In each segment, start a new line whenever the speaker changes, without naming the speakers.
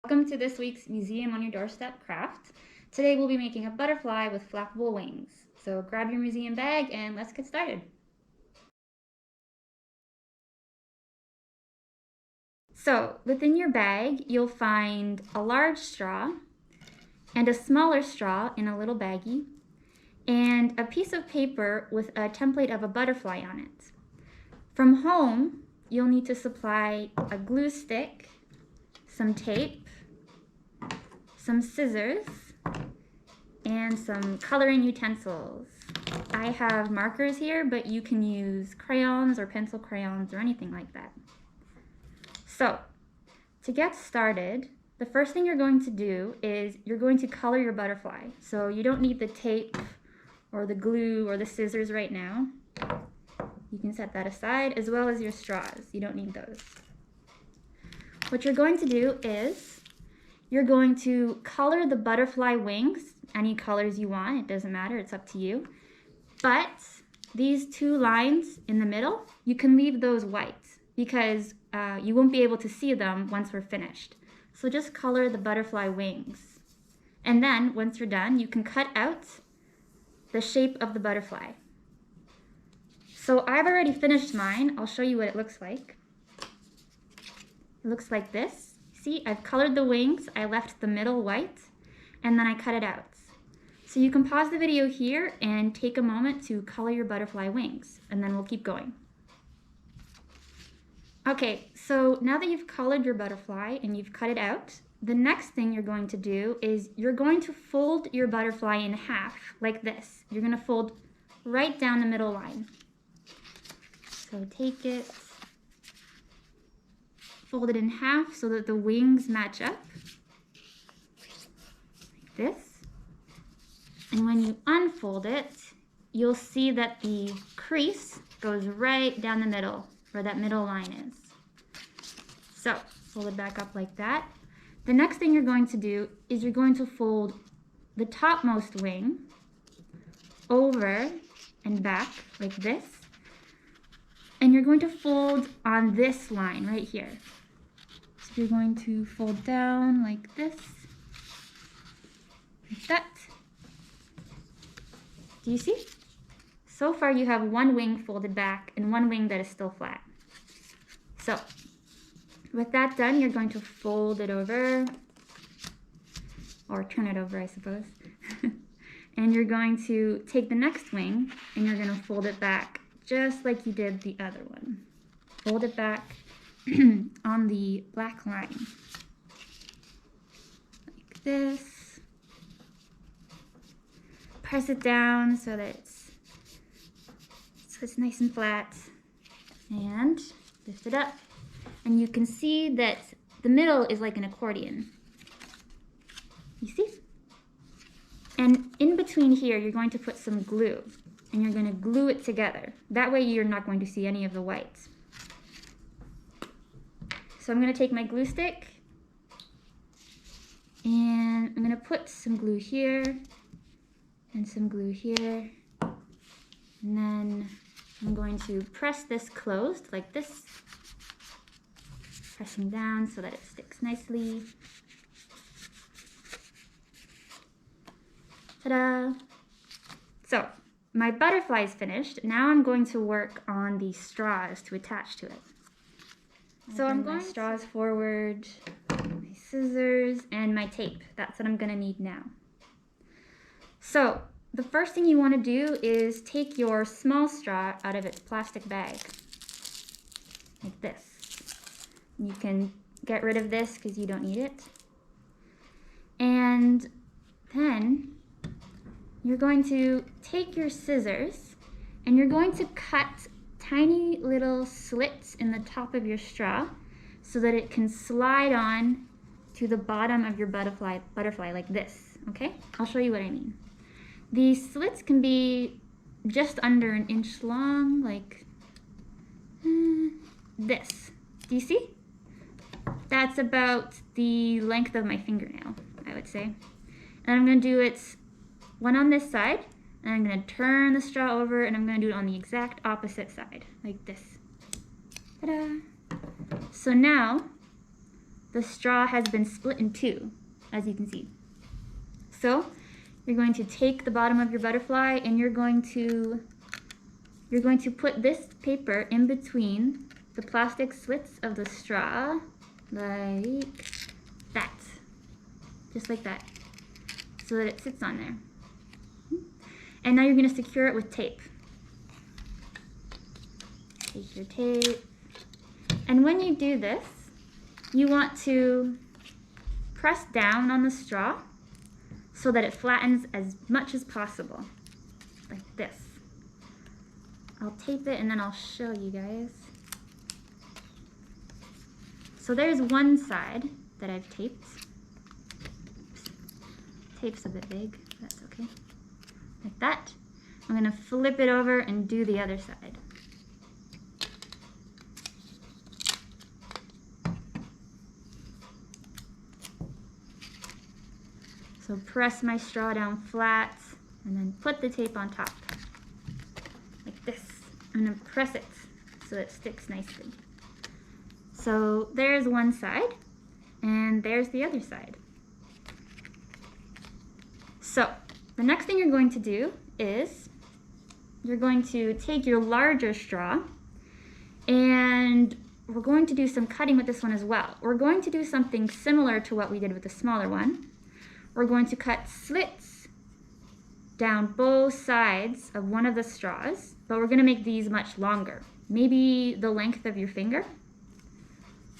Welcome to this week's Museum on Your Doorstep craft. Today we'll be making a butterfly with flappable wings. So grab your museum bag and let's get started. So within your bag, you'll find a large straw and a smaller straw in a little baggie and a piece of paper with a template of a butterfly on it. From home, you'll need to supply a glue stick, some tape, some scissors, and some coloring utensils. I have markers here, but you can use crayons or pencil crayons or anything like that. So, to get started, the first thing you're going to do is you're going to color your butterfly. So you don't need the tape or the glue or the scissors right now. You can set that aside, as well as your straws. You don't need those. What you're going to do is you're going to color the butterfly wings, any colors you want, it doesn't matter, it's up to you. But these two lines in the middle, you can leave those white because you won't be able to see them once we're finished. So just color the butterfly wings. And then once you're done, you can cut out the shape of the butterfly. So I've already finished mine. I'll show you what it looks like. It looks like this. See, I've colored the wings, I left the middle white, and then I cut it out. So you can pause the video here and take a moment to color your butterfly wings, and then we'll keep going. Okay, so now that you've colored your butterfly and you've cut it out, the next thing you're going to do is you're going to fold your butterfly in half, like this. You're gonna fold right down the middle line. So take it, fold it in half so that the wings match up, like this. And when you unfold it, you'll see that the crease goes right down the middle, where that middle line is. So, fold it back up like that. The next thing you're going to do is you're going to fold the topmost wing over and back like this. And you're going to fold on this line right here. So you're going to fold down like this, like that. Do you see? So far you have one wing folded back and one wing that is still flat. So with that done, you're going to fold it over, or turn it over, I suppose. And you're going to take the next wing and you're going to fold it back just like you did the other one. Fold it back on the black line, like this. Press it down so that it's nice and flat, and lift it up. And you can see that the middle is like an accordion. You see? And in between here, you're going to put some glue, and you're going to glue it together. That way you're not going to see any of the whites. So I'm going to take my glue stick, and I'm going to put some glue here, and some glue here, and then I'm going to press this closed like this, pressing down so that it sticks nicely. Ta-da! So my butterfly is finished. Now I'm going to work on the straws to attach to it. So I'm going straws forward, my scissors, and my tape. That's what I'm going to need now. So the first thing you want to do is take your small straw out of its plastic bag, like this. You can get rid of this because you don't need it. And then you're going to take your scissors and you're going to cut tiny little slits in the top of your straw so that it can slide on to the bottom of your butterfly like this, okay? I'll show you what I mean. These slits can be just under an inch long, like this. Do you see? That's about the length of my fingernail, I would say. And I'm going to do it one on this side, and I'm going to turn the straw over, and I'm going to do it on the exact opposite side, like this. Ta-da! So now the straw has been split in two, as you can see. So you're going to take the bottom of your butterfly and you're going to put this paper in between the plastic slits of the straw, like that. Just like that, so that it sits on there. And now you're going to secure it with tape. Take your tape. And when you do this, you want to press down on the straw so that it flattens as much as possible, like this. I'll tape it and then I'll show you guys. So there's one side that I've taped. Oops. Tape's a bit big, but that's okay. Like that. I'm going to flip it over and do the other side. So press my straw down flat and then put the tape on top. Like this. I'm going to press it so it sticks nicely. So there's one side and there's the other side. So the next thing you're going to do is you're going to take your larger straw and we're going to do some cutting with this one as well. We're going to do something similar to what we did with the smaller one. We're going to cut slits down both sides of one of the straws, but we're going to make these much longer, maybe the length of your finger.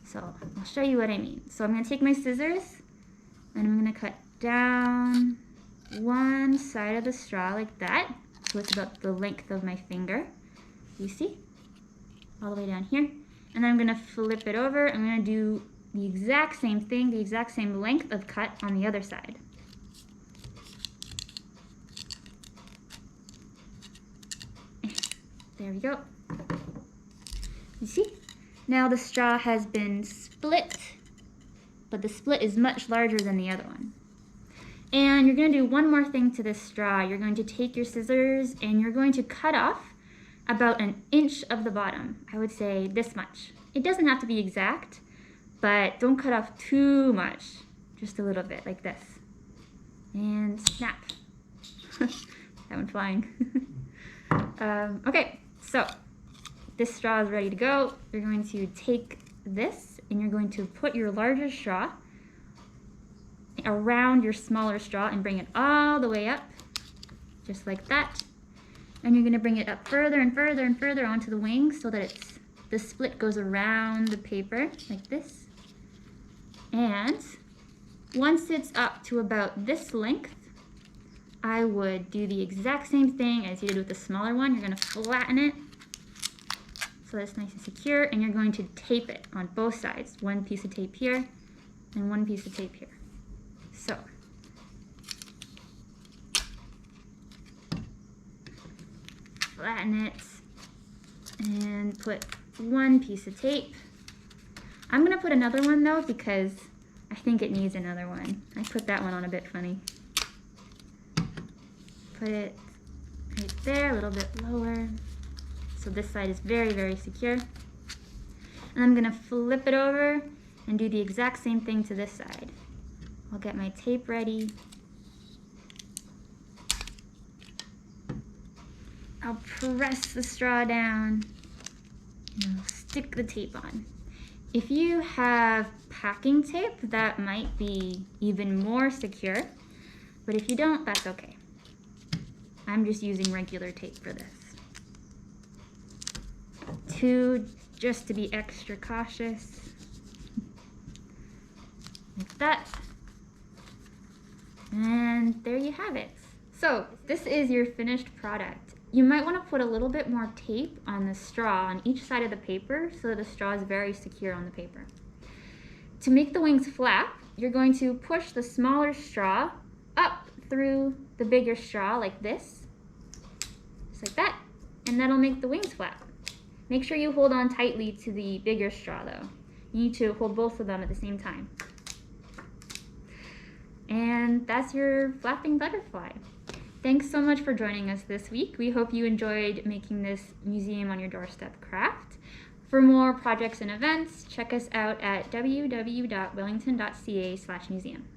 So I'll show you what I mean. So I'm going to take my scissors and I'm going to cut down one side of the straw like that, so it's about the length of my finger. You see? All the way down here. And then I'm going to flip it over. I'm going to do the exact same thing, the exact same length of cut on the other side. There we go. You see? Now the straw has been split, but the split is much larger than the other one. And you're going to do one more thing to this straw. You're going to take your scissors and you're going to cut off about an inch of the bottom. I would say this much. It doesn't have to be exact, but don't cut off too much. Just a little bit, like this. And snap. That went flying. Okay, so this straw is ready to go. You're going to take this and you're going to put your larger straw around your smaller straw and bring it all the way up, just like that. And you're going to bring it up further and further and further onto the wing so that the split goes around the paper like this. And once it's up to about this length, I would do the exact same thing as you did with the smaller one. You're going to flatten it so that it's nice and secure, and you're going to tape it on both sides. One piece of tape here and one piece of tape here. So flatten it and put one piece of tape. I'm going to put another one though because I think it needs another one. I put that one on a bit funny. Put it right there, a little bit lower. So this side is very, very secure. And I'm going to flip it over and do the exact same thing to this side. I'll get my tape ready. I'll press the straw down and I'll stick the tape on. If you have packing tape, that might be even more secure, but if you don't, that's okay. I'm just using regular tape for this. Just to be extra cautious. Like that. And there you have it. So this is your finished product. You might want to put a little bit more tape on the straw on each side of the paper so that the straw is very secure on the paper. To make the wings flap, you're going to push the smaller straw up through the bigger straw like this, just like that, and that'll make the wings flap. Make sure you hold on tightly to the bigger straw though. You need to hold both of them at the same time. And that's your flapping butterfly. Thanks so much for joining us this week. We hope you enjoyed making this museum on your doorstep craft. For more projects and events, check us out at www.wellington.ca/museum.